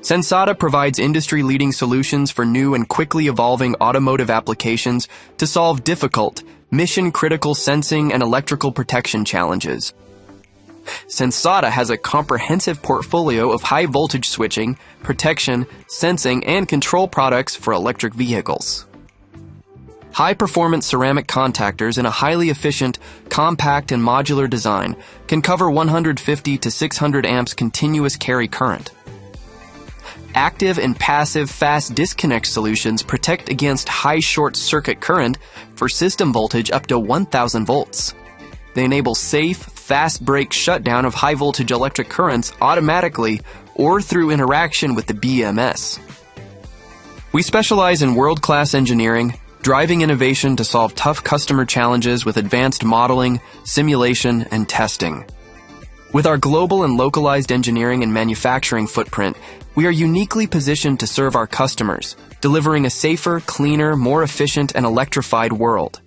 Sensata provides industry-leading solutions for new and quickly evolving automotive applications to solve difficult, mission-critical sensing and electrical protection challenges. Sensata has a comprehensive portfolio of high-voltage switching, protection, sensing, and control products for electric vehicles. High-performance ceramic contactors in a highly efficient, compact, and modular design can cover 150 to 600 amps continuous carry current. Active and passive fast disconnect solutions protect against high short-circuit current for system voltage up to 1,000 volts. They enable safe, fast break shutdown of high-voltage electric currents automatically or through interaction with the BMS. We specialize in world-class engineering, driving innovation to solve tough customer challenges with advanced modeling, simulation, and testing. With our global and localized engineering and manufacturing footprint, we are uniquely positioned to serve our customers, delivering a safer, cleaner, more efficient, and electrified world.